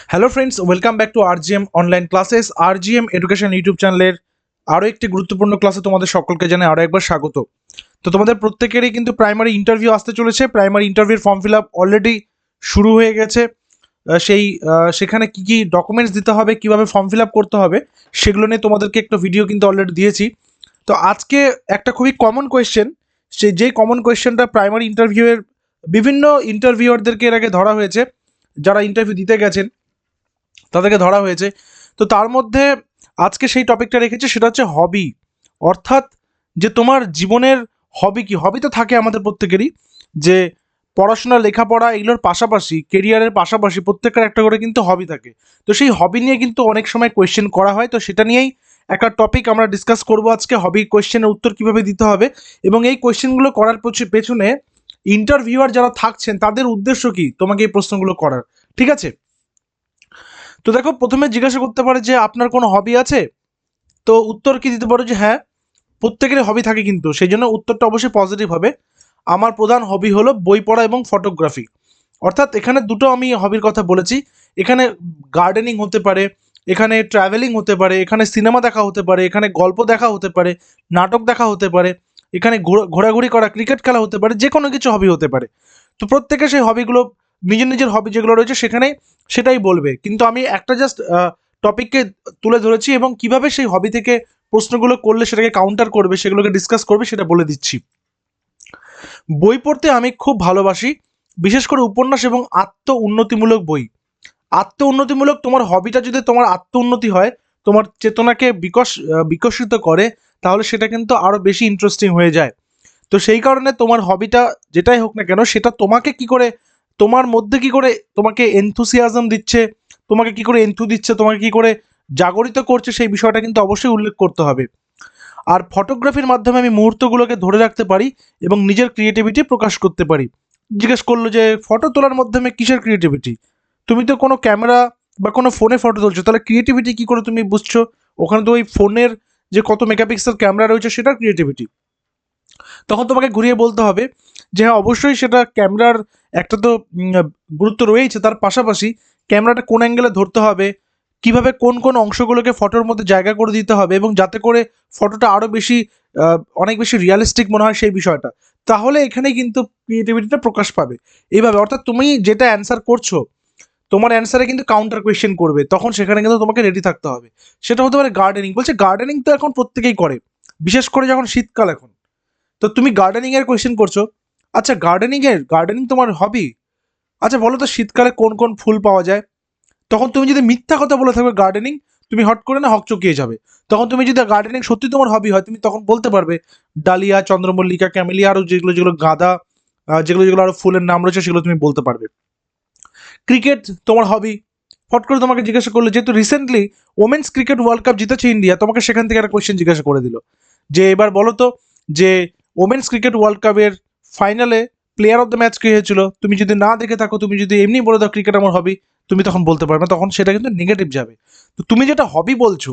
Hello friends, welcome back to RGM online classes. RGM education YouTube চ্যানেলের আরও একটি গুরুত্বপূর্ণ ক্লাসে তোমাদের সকলকে জানাই আরও একবার স্বাগত। তো তোমাদের প্রত্যেকেরই কিন্তু প্রাইমারি ইন্টারভিউ আসতে চলেছে। প্রাইমারি ইন্টারভিউর ফর্ম ফিল আপ অলরেডি শুরু হয়ে গেছে। সেখানে কি কি ডকুমেন্টস দিতে হবে, কিভাবে ফর্ম ফিল আপ করতে হবে, সেগুলো নিয়ে তোমাদেরকে একটা ভিডিও কিন্তু অলরেডি দিয়েছি। তো আজকে একটা খুবই কমন কোয়েশ্চেন, যেই কমন কোয়েশ্চেনটা প্রাইমারি ইন্টারভিউয়ের বিভিন্ন ইন্টারভিউয়ারদেরকে এর আগে ধরা হয়েছে, যারা ইন্টারভিউ দিতে গেছেন তাদেরকে ধরা হয়েছে। তো তার মধ্যে আজকে সেই টপিকটা রেখেছে, সেটা হচ্ছে হবি। অর্থাৎ যে তোমার জীবনের হবি কি। হবি তো থাকে আমাদের প্রত্যেকেরই, যে পড়াশোনা লেখাপড়া এগুলোর পাশাপাশি, কেরিয়ারের পাশাপাশি প্রত্যেকের একটা করে কিন্তু হবি থাকে। তো সেই হবি নিয়ে কিন্তু অনেক সময় কোয়েশ্চেন করা হয়। তো সেটা নিয়েই একটা টপিক আমরা ডিসকাস করব আজকে, হবি কোয়েশ্চেনের উত্তর কিভাবে দিতে হবে এবং এই কোয়েশ্চেনগুলো করার পেছনে ইন্টারভিউয়ার যারা থাকছেন তাদের উদ্দেশ্য কি তোমাকে এই প্রশ্নগুলো করার। ঠিক আছে? তো দেখো, প্রথমে জিজ্ঞাসা করতে পারে যে আপনার কোনো হবি আছে। তো উত্তর কি দিতে পারো যে হ্যাঁ, প্রত্যেকেরই হবি থাকে, কিন্তু সেই জন্য উত্তরটা অবশ্যই পজিটিভ হবে। আমার প্রধান হবি হলো বই পড়া এবং ফটোগ্রাফি। অর্থাৎ এখানে দুটো আমি হবির কথা বলেছি। এখানে গার্ডেনিং হতে পারে, এখানে ট্রাভেলিং হতে পারে, এখানে সিনেমা দেখা হতে পারে, এখানে গল্প দেখা হতে পারে, নাটক দেখা হতে পারে, এখানে ঘোরাঘুরি করা, ক্রিকেট খেলা হতে পারে, যে কোনো কিছু হবি হতে পারে। তো প্রত্যেকে সেই হবিগুলো, নিজের নিজের হবি যেগুলো রয়েছে সেখানে সেটাই বলবে, কিন্তু আমি একটা জাস্ট টপিককে তুলে ধরেছি এবং কিভাবে সেই হবি থেকে প্রশ্নগুলো করলে সেটাকে কাউন্টার করবে, সেগুলোকে ডিসকাস করবে, সেটা বলে দিচ্ছি। বই পড়তে আমি খুব ভালোবাসি, বিশেষ করে উপন্যাস এবং আত্ম উন্নতিমূলক বই। আত্ম উন্নতিমূলক, তোমার হবিটা যদি তোমার আত্ম উন্নতি হয়, তোমার চেতনাকে বিকশিত করে, তাহলে সেটা কিন্তু আরো বেশি ইন্টারেস্টিং হয়ে যায়। তো সেই কারণে তোমার হবিটা যেটাই হোক না কেন, সেটা তোমাকে কি করে, তোমার মধ্যে কি করে তোমাকে এনথুসিয়াজম দিচ্ছে, তোমাকে কি করে এন্থু দিচ্ছে, তোমাকে কি করে জাগরিত করছে, সেই বিষয়টা কিন্তু অবশ্যই উল্লেখ করতে হবে। আর ফটোগ্রাফির মাধ্যমে আমি মুহূর্তগুলোকে ধরে রাখতে পারি এবং নিজের ক্রিয়েটিভিটি প্রকাশ করতে পারি। জিজ্ঞেস করলো যে ফটো তোলার মাধ্যমে কিসের ক্রিয়েটিভিটি? তুমি তো কোনো ক্যামেরা বা কোনো ফোনে ফটো তুলছো, তাহলে ক্রিয়েটিভিটি কি করে তুমি বুঝছো? ওখানে তো ওই ফোনের যে কত মেগাপিক্সেল ক্যামেরা রয়েছে সেটার ক্রিয়েটিভিটি। তখন তোমাকে ঘুরিয়ে বলতে হবে যে হ্যাঁ, অবশ্যই সেটা ক্যামেরার একটা তো গুরুত্ব রয়েছে, তার পাশাপাশি ক্যামেরাটা কোন অ্যাঙ্গেলে ধরতে হবে, কিভাবে কোন কোন অংশগুলোকে ফটোর মধ্যে জায়গা করে দিতে হবে এবং যাতে করে ফটোটা আরও বেশি অনেক বেশি রিয়ালিস্টিক মনে হয় সেই বিষয়টা। তাহলে এখানেই কিন্তু ক্রিয়েটিভিটিটা প্রকাশ পাবে। এইভাবে, অর্থাৎ তুমি যেটা অ্যান্সার করছো, তোমার অ্যান্সারে কিন্তু কাউন্টার কোয়েশ্চেন করবে, তখন সেখানে কিন্তু তোমাকে রেডি থাকতে হবে। সেটা হতে পারে গার্ডেনিং। বলছে গার্ডেনিং তো এখন প্রত্যেকেই করে, বিশেষ করে যখন শীতকাল এখন। তো তুমি গার্ডেনিং এর কোয়েশ্চেন করছো। আচ্ছা, গার্ডেনিং তোমার হবি। আচ্ছা বলো তো, শীতকালে কোন কোন ফুল পাওয়া যায়? তখন তুমি যদি মিথ্যা কথা বলে থাকবে গার্ডেনিং, তুমি হট করে না হকচকিয়ে যাবে। তখন তুমি যদি গার্ডেনিং সত্যি তোমার হবি হয়, তুমি তখন বলতে পারবে ডালিয়া, চন্দ্রমল্লিকা, ক্যামেলিয়া, আরো যেগুলো যেগুলো গাঁদা, যেগুলো যেগুলো আরো ফুলের নাম রয়েছে সেগুলো তুমি বলতে পারবে। ক্রিকেট তোমার হবি। হট করে তোমাকে জিজ্ঞাসা করলো, যেহেতু recently women's cricket world cup জিতেছে ইন্ডিয়া, তোমাকে সেখান থেকে একটা কোয়েশ্চেন জিজ্ঞাসা করে দিল যে এবার বলো তো, যে ওমেন্স ক্রিকেট ওয়ার্ল্ড কাপের ফাইনালে প্লেয়ার অফ দ্য ম্যাচ কে হয়েছিল? তুমি যদি না দেখে থাকো, তুমি যদি এমনি বলে দাও ক্রিকেট আমার হবি, তুমি তখন বলতে পারবে না, তখন সেটা কিন্তু নেগেটিভ যাবে। তো তুমি যেটা হবি বলছো,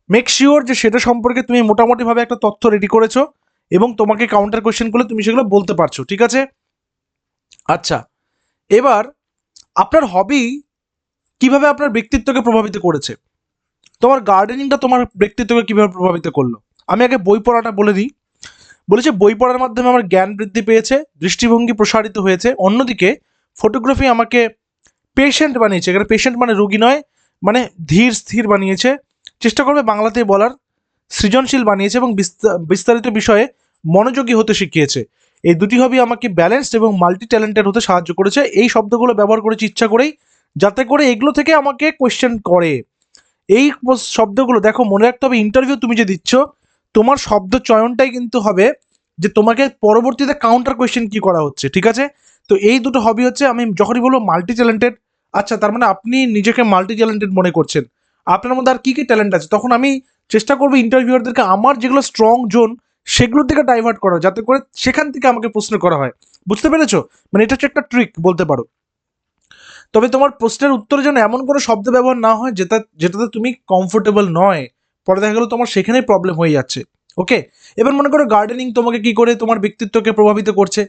মেক শিওর যে সেটা সম্পর্কে তুমি মোটামুটিভাবে একটা তথ্য রেডি করেছো এবং তোমাকে কাউন্টার কোয়েশ্চেন করলে তুমি সেগুলো বলতে পারছো। ঠিক আছে? আচ্ছা, এবার আপনার হবি কিভাবে আপনার ব্যক্তিত্বকে প্রভাবিত করেছে? তোমার গার্ডেনিংটা তোমার ব্যক্তিত্বকে কিভাবে প্রভাবিত করলো? আমি আগে বই পড়াটা বলে দিই। বলেছে বই পড়ার মাধ্যমে আমার জ্ঞান বৃদ্ধি পেয়েছে, দৃষ্টিভঙ্গি প্রসারিত হয়েছে। অন্যদিকে ফটোগ্রাফি আমাকে পেশেন্ট বানিয়েছে। এখানে পেশেন্ট মানে রোগী নয়, মানে ধীর স্থির বানিয়েছে, চেষ্টা করবে বাংলাতেই বলার, সৃজনশীল বানিয়েছে এবং বিস্তারিত বিষয়ে মনোযোগী হতে শিখিয়েছে। এই দুটি হবি আমাকে ব্যালেন্সড এবং মাল্টি ট্যালেন্টেড হতে সাহায্য করেছে। এই শব্দগুলো ব্যবহার করেছি ইচ্ছা করেই, যাতে করে এগুলো থেকে আমাকে কোয়েশ্চেন করে। এই শব্দগুলো দেখো, মনে রাখতে হবে, ইন্টারভিউ তুমি যে দিচ্ছ, তোমার শব্দ চয়নটাই কিন্তু হবে যে তোমাকে পরবর্তীতে কাউন্টার কোয়েশ্চেন কি করা হচ্ছে। ঠিক আছে? তো এই দুটো হবি হচ্ছে, আমি যখনই বলবো মাল্টি ট্যালেন্টেড, আচ্ছা তার মানে আপনি নিজেকে মাল্টি ট্যালেন্টেড মনে করছেন, আপনার মধ্যে আর কি কি ট্যালেন্ট আছে, তখন আমি চেষ্টা করবো ইন্টারভিউয়ারদেরকে আমার যেগুলো স্ট্রং জোন সেগুলোর দিকে ডাইভার্ট করা, যাতে করে সেখান থেকে আমাকে প্রশ্ন করা হয়। বুঝতে পেরেছো? মানে এটা হচ্ছে একটা ট্রিক বলতে পারো। তবে তোমার প্রশ্নের উত্তরে যেন এমন কোনো শব্দ ব্যবহার না হয় যেটাতে তুমি কমফোর্টেবল নয়, পরে দেখা গেলো তোমার সেখানেই প্রবলেম হয়ে যাচ্ছে। ওকে? এবার মনে করো গার্ডেনিং তোমাকে কি করে তোমার ব্যক্তিত্বকে প্রভাবিত করছে।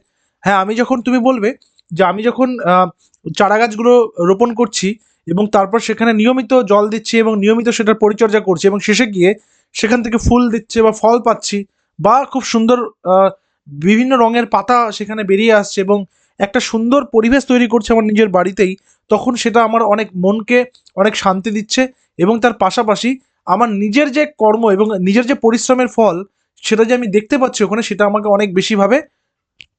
হ্যাঁ, আমি যখন, তুমি বলবে যে আমি যখন চারা গাছগুলো রোপণ করছি এবং তারপর সেখানে নিয়মিত জল দিচ্ছি এবং নিয়মিত সেটার পরিচর্যা করছি এবং শেষে গিয়ে সেখান থেকে ফুল দিচ্ছে বা ফল পাচ্ছি বা খুব সুন্দর বিভিন্ন রঙের পাতা সেখানে বেরিয়ে আসছে এবং একটা সুন্দর পরিবেশ তৈরি করছে আমার নিজের বাড়িতেই, তখন সেটা আমার অনেক মনকে অনেক শান্তি দিচ্ছে এবং তার পাশাপাশি আমার নিজের যে কর্ম এবং নিজের যে পরিশ্রমের ফল সেটা যে আমি দেখতে পাচ্ছি ওখানে, সেটা আমাকে অনেক বেশিভাবে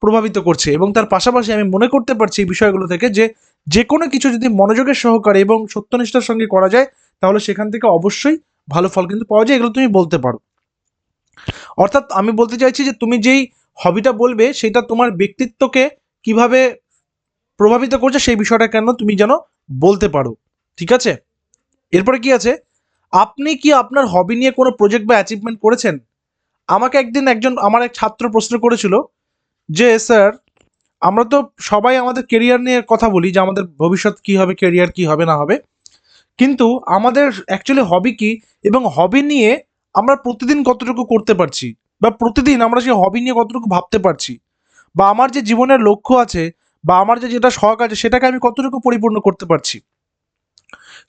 প্রভাবিত করছে এবং তার পাশাপাশি আমি মনে করতে পারছি এই বিষয়গুলো থেকে যে যে কোনো কিছু যদি মনোযোগের সহকারে এবং সত্যনিষ্ঠার সঙ্গে করা যায় তাহলে সেখান থেকে অবশ্যই ভালো ফল কিন্তু পাওয়া যায়, এগুলো তুমি বলতে পারো। অর্থাৎ আমি বলতে চাইছি যে তুমি যেই হবিটা বলবে সেটা তোমার ব্যক্তিত্বকে কিভাবে প্রভাবিত করছে সেই বিষয়টা কেন তুমি যেন বলতে পারো, ঠিক আছে? এরপরে কি আছে, আপনি কি আপনার হবি নিয়ে কোনো প্রজেক্ট বা অ্যাচিভমেন্ট করেছেন? আমাকে একদিন আমার এক ছাত্র প্রশ্ন করেছিল যে স্যার, আমরা তো সবাই আমাদের কেরিয়ার নিয়ে কথা বলি যে আমাদের ভবিষ্যৎ কি হবে, কেরিয়ার কি হবে না হবে, কিন্তু আমাদের অ্যাকচুয়ালি হবি কি এবং হবি নিয়ে আমরা প্রতিদিন কতটুকু করতে পারছি বা প্রতিদিন আমরা সেই হবি নিয়ে কতটুকু ভাবতে পারছি বা আমার যে জীবনের লক্ষ্য আছে বা আমার যেটা শখ আছে সেটাকে আমি কতটুকু পরিপূর্ণ করতে পারছি।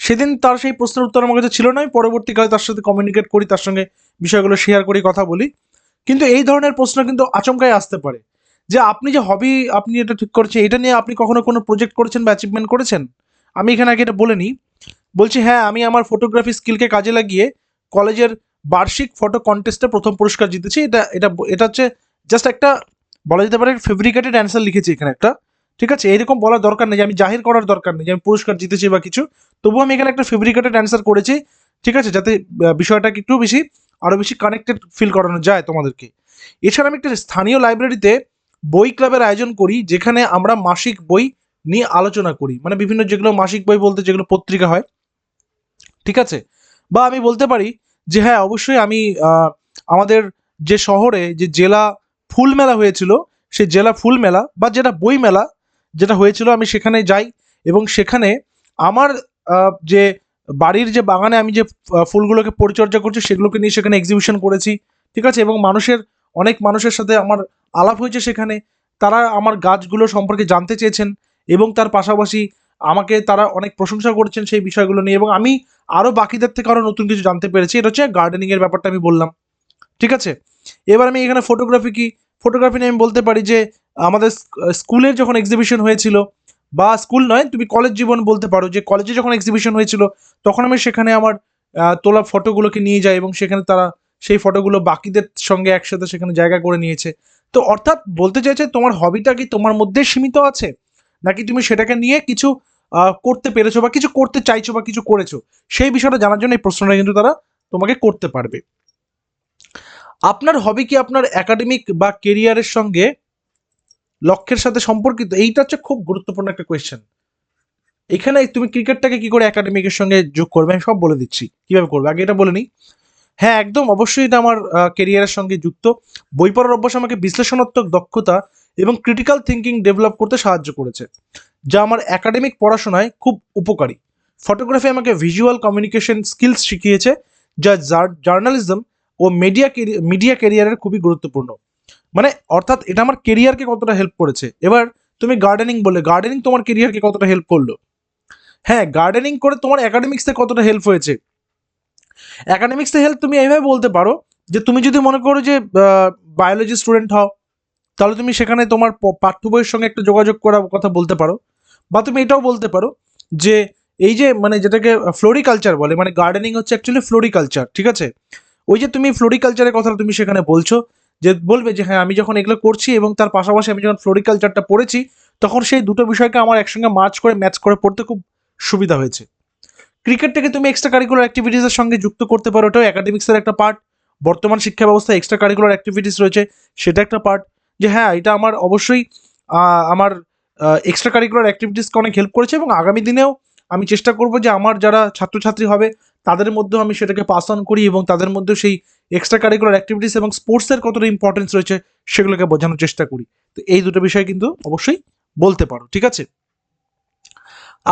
সেদিন তার সেই প্রশ্নের উত্তর আমার কাছে ছিল না, আমি পরবর্তীকালে তার সাথে কমিউনিকেট করি, তার সঙ্গে বিষয়গুলো শেয়ার করি, কথা বলি। কিন্তু এই ধরনের প্রশ্ন কিন্তু আচমকাই আসতে পারে যে আপনি যে হবি আপনি এটা ঠিক করছেন, এটা নিয়ে আপনি কখনো কোনো প্রজেক্ট করেছেন বা অ্যাচিভমেন্ট করেছেন? আমি এখানে আগে এটা বলে নিই। বলছি হ্যাঁ, আমি আমার ফটোগ্রাফি স্কিলকে কাজে লাগিয়ে কলেজের বার্ষিক ফটো কন্টেস্টে প্রথম পুরস্কার জিতেছি। এটা হচ্ছে জাস্ট একটা বলা যেতে পারে ফেব্রিকেটেড অ্যান্সার লিখেছি এখানে একটা, ঠিক আছে? এরকম বলার দরকার নেই যে আমি জাহির করার দরকার নেই যে আমি পুরস্কার জিতেছি বা কিছু, তবুও আমি এখানে একটা ফেব্রিকেটেড অ্যান্সার করেছি, ঠিক আছে? যাতে বিষয়টাকে একটু বেশি আরও বেশি কানেক্টেড ফিল করানো যায় তোমাদেরকে। এছাড়া আমি একটা স্থানীয় লাইব্রেরিতে বই ক্লাবের আয়োজন করি যেখানে আমরা মাসিক বই নিয়ে আলোচনা করি, মানে বিভিন্ন যেগুলো মাসিক বই বলতে যেগুলো পত্রিকা হয়, ঠিক আছে? বা আমি বলতে পারি যে হ্যাঁ, অবশ্যই আমি আমাদের যে শহরে যে জেলা ফুল মেলা হয়েছিল, সেই জেলা ফুল মেলা বা যেটা বই মেলা যেটা হয়েছিল, আমি সেখানে যাই এবং সেখানে আমার যে বাড়ির যে বাগানে আমি যে ফুলগুলোকে পরিচর্যা করছি সেগুলোকে নিয়ে সেখানে এক্সিবিশন করেছি, ঠিক আছে? এবং অনেক মানুষের সাথে আমার আলাপ হয়েছে সেখানে, তারা আমার গাছগুলো সম্পর্কে জানতে চেয়েছেন এবং তার পাশাপাশি আমাকে তারা অনেক প্রশংসা করেছেন সেই বিষয়গুলো নিয়ে এবং আমি আরও বাকিদের থেকে আরও নতুন কিছু জানতে পেরেছি। এটা হচ্ছে গার্ডেনিংয়ের ব্যাপারটা আমি বললাম, ঠিক আছে? এবার আমি এখানে ফটোগ্রাফি নিয়ে আমি বলতে পারি যে আমাদের স্কুলের যখন এক্সিবিশন হয়েছিল, বা স্কুল নয় তুমি কলেজ জীবন বলতে পারো, যে কলেজে যখন এক্সিবিশন হয়েছিল তখন আমি সেখানে আমার তোলা ফটোগুলোকে নিয়ে যাই এবং সেখানে তারা সেই ফটোগুলো বাকিদের সঙ্গে একসাথে সেখানে জায়গা করে নিয়েছে। তো অর্থাৎ বলতে চাইছে তোমার হবিটা কি তোমার মধ্যে সীমিত আছে, নাকি তুমি সেটাকে নিয়ে কিছু করতে পেরেছো বা কিছু করতে চাইছো বা কিছু করেছো, সেই বিষয়টা জানার জন্য এই প্রশ্নটা কিন্তু তারা তোমাকে করতে পারবে। আপনার হবি কি আপনার একাডেমিক বা কেরিয়ারের সঙ্গে লক্ষ্যের সাথে সম্পর্কিত? এইটা হচ্ছে খুব গুরুত্বপূর্ণ একটা কোয়েশ্চেন। এখানে তুমি ক্রিকেটটাকে কি করে একাডেমিকের সঙ্গে যোগ করবে আমি সব বলে দিচ্ছি কিভাবে করবে, আগে এটা বলে নিই। হ্যাঁ, একদম অবশ্যই এটা আমার কেরিয়ারের সঙ্গে যুক্ত। বই পড়ার অভ্যাস আমাকে বিশ্লেষণাত্মক দক্ষতা এবং ক্রিটিক্যাল থিঙ্কিং ডেভেলপ করতে সাহায্য করেছে, যা আমার একাডেমিক পড়াশোনায় খুব উপকারী। ফটোগ্রাফি আমাকে ভিজুয়াল কমিউনিকেশন স্কিলস শিখিয়েছে, যা জার্নালিজম ও মিডিয়া ক্যারিয়ারের খুবই গুরুত্বপূর্ণ। মানে অর্থাৎ এটা আমার কেরিয়ারকে কতটা হেল্প করেছে। এবার তুমি গার্ডেনিং বললে, গার্ডেনিং তোমার কেরিয়ারকে কতটা হেল্প করলো? হ্যাঁ, গার্ডেনিং করে তোমার একাডেমিক্সে কতটা হেল্প হয়েছে? একাডেমিক্সে হেল্প তুমি এইভাবে বলতে পারো যে তুমি যদি মনে করো যে বায়োলজি স্টুডেন্ট হও, তাহলে তুমি সেখানে তোমার পাঠ্য বইয়ের সঙ্গে একটা যোগাযোগ করার কথা বলতে পারো। বা তুমি এটাও বলতে পারো যে এই যে মানে যেটাকে ফ্লোরিকালচার বলে, মানে গার্ডেনিং হচ্ছে অ্যাকচুয়ালি ফ্লোরিকালচার, ঠিক আছে? ওই যে তুমি ফ্লোরিকালচারের কথা তুমি সেখানে বলছো, যে বলবে যে হ্যাঁ আমি যখন এগুলো করছি এবং তার পাশাপাশি আমি যখন ফ্লোরিকালচারটা পড়েছি তখন সেই দুটো বিষয়কে আমার একসঙ্গে ম্যাচ করে পড়তে খুব সুবিধা হয়েছে। ক্রিকেটটাকে তুমি এক্সট্রা কারিকুলার অ্যাক্টিভিটিসের সঙ্গে যুক্ত করতে পারো, ওটাও একাডেমিক্সের একটা পার্ট। বর্তমান শিক্ষা ব্যবস্থায় এক্সট্রা কারিকুলার অ্যাক্টিভিটিস রয়েছে, সেটা একটা পার্ট। যে হ্যাঁ, এটা আমার অবশ্যই আমার এক্সট্রা কারিকুলার অ্যাক্টিভিটিসকে অনেক হেল্প করেছে এবং আগামী দিনেও আমি চেষ্টা করব যে আমার যারা ছাত্রছাত্রী হবে তাদের মধ্যেও আমি সেটাকে পাস অন করি এবং তাদের মধ্যেও সেই এক্সট্রা কারিকুলার অ্যাক্টিভিটিস এবং স্পোর্টসের কতটা ইম্পর্টেন্স রয়েছে সেগুলোকে বোঝানোর চেষ্টা করি। তো এই দুটো বিষয় কিন্তু অবশ্যই বলতে পারো, ঠিক আছে?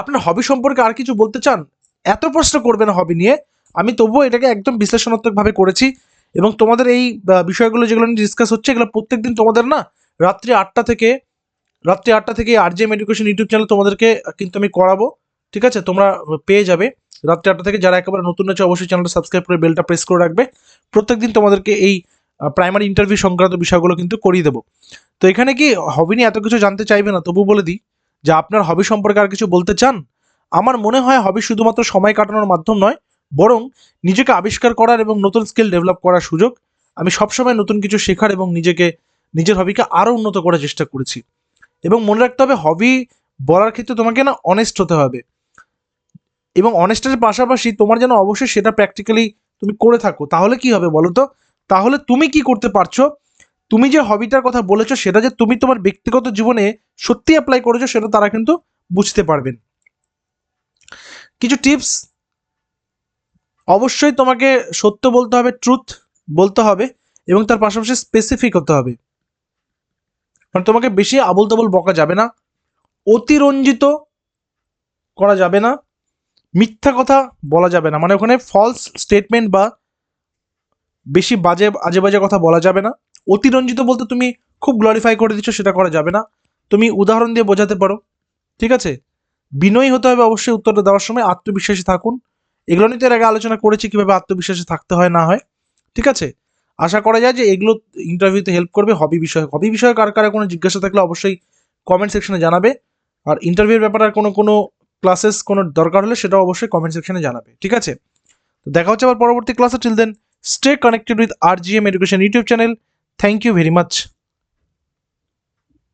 আপনার হবি সম্পর্কে আর কিছু বলতে চান? এত প্রশ্ন করবে না হবি নিয়ে, আমি তবুও এটাকে একদম বিশ্লেষণাত্মকভাবে করেছি এবং তোমাদের এই বিষয়গুলো যেগুলো নিয়ে ডিসকাস হচ্ছে এগুলো প্রত্যেকদিন তোমাদের না রাত্রি 8টা থেকে রাত্রি 8টা থেকে RJM এডুকেশন ইউটিউব চ্যানেল তোমাদেরকে কিন্তু আমি করাবো, ঠিক আছে, তোমরা পেয়ে যাবে রাত 4টা থেকে। যারা একেবারে নতুন আছে অবশ্যই চ্যানেলটা সাবস্ক্রাইব করে বেলটা প্রেস করে রাখবে। প্রত্যেকদিন তোমাদেরকে এই প্রাইমারি ইন্টারভিউ সংক্রান্ত বিষয়গুলো কিন্তু করিয়ে দেবো। তো এখানে কি হবি নিয়ে এত কিছু জানতে চাইবে না, তবু বলে দিই যে আপনার হবি সম্পর্কে আর কিছু বলতে চান? আমার মনে হয় হবি শুধুমাত্র সময় কাটানোর মাধ্যম নয়, বরং নিজেকে আবিষ্কার করার এবং নতুন স্কিল ডেভেলপ করার সুযোগ। আমি সবসময় নতুন কিছু শেখার এবং নিজের হবিকে আরও উন্নত করার চেষ্টা করেছি। এবং মনে রাখতে হবে, হবি বলার ক্ষেত্রে তোমাকে না অনেস্ট হতে হবে, এবং অনেস্টের পাশাপাশি তোমার যেন অবশ্যই সেটা প্র্যাকটিক্যালি তুমি করে থাকো। তাহলে কি হবে বলো তো? তাহলে তুমি কি করতে পারছো, তুমি যে হবিটার কথা বলেছো সেটা যে তুমি তোমার ব্যক্তিগত জীবনে সত্যি অ্যাপ্লাই করেছো সেটা তারা কিন্তু বুঝতে পারবেন। কিছু টিপস: অবশ্যই তোমাকে সত্য বলতে হবে, ট্রুথ বলতে হবে, এবং তার পাশাপাশি স্পেসিফিক হতে হবে। মানে তোমাকে বেশি আবোল তাবোল বকা যাবে না, অতিরঞ্জিত করা যাবে না, মিথ্যা কথা বলা যাবে না, মানে ওখানে ফলস স্টেটমেন্ট বা বেশি বাজে আজে বাজে কথা বলা যাবে না। অতিরঞ্জিত বলতে তুমি খুব গ্লোরিফাই করে দিচ্ছ, সেটা করা যাবে না। তুমি উদাহরণ দিয়ে বোঝাতে পারো, ঠিক আছে। বিনয়ী হতে হবে অবশ্যই উত্তরটা দেওয়ার সময়, আত্মবিশ্বাসী থাকুন। এগুলো নিয়ে তো এর আগে আলোচনা করেছি কিভাবে আত্মবিশ্বাসী থাকতে হয় না হয়, ঠিক আছে। আশা করা যায় যে এগুলো ইন্টারভিউতে হেল্প করবে। হবি বিষয়ে কার কার কোনো জিজ্ঞাসা থাকলে অবশ্যই কমেন্ট সেকশনে জানাবে। আর ইন্টারভিউর ব্যাপারে আর কোনো ক্লাসেস কোনো দরকার হলে সেটাও অবশ্যই কমেন্ট সেকশনে জানাবে, ঠিক আছে। তো দেখা হচ্ছে আবার পরবর্তী ক্লাসে। Till then, stay connected with RGM education YouTube channel. Thank you very much.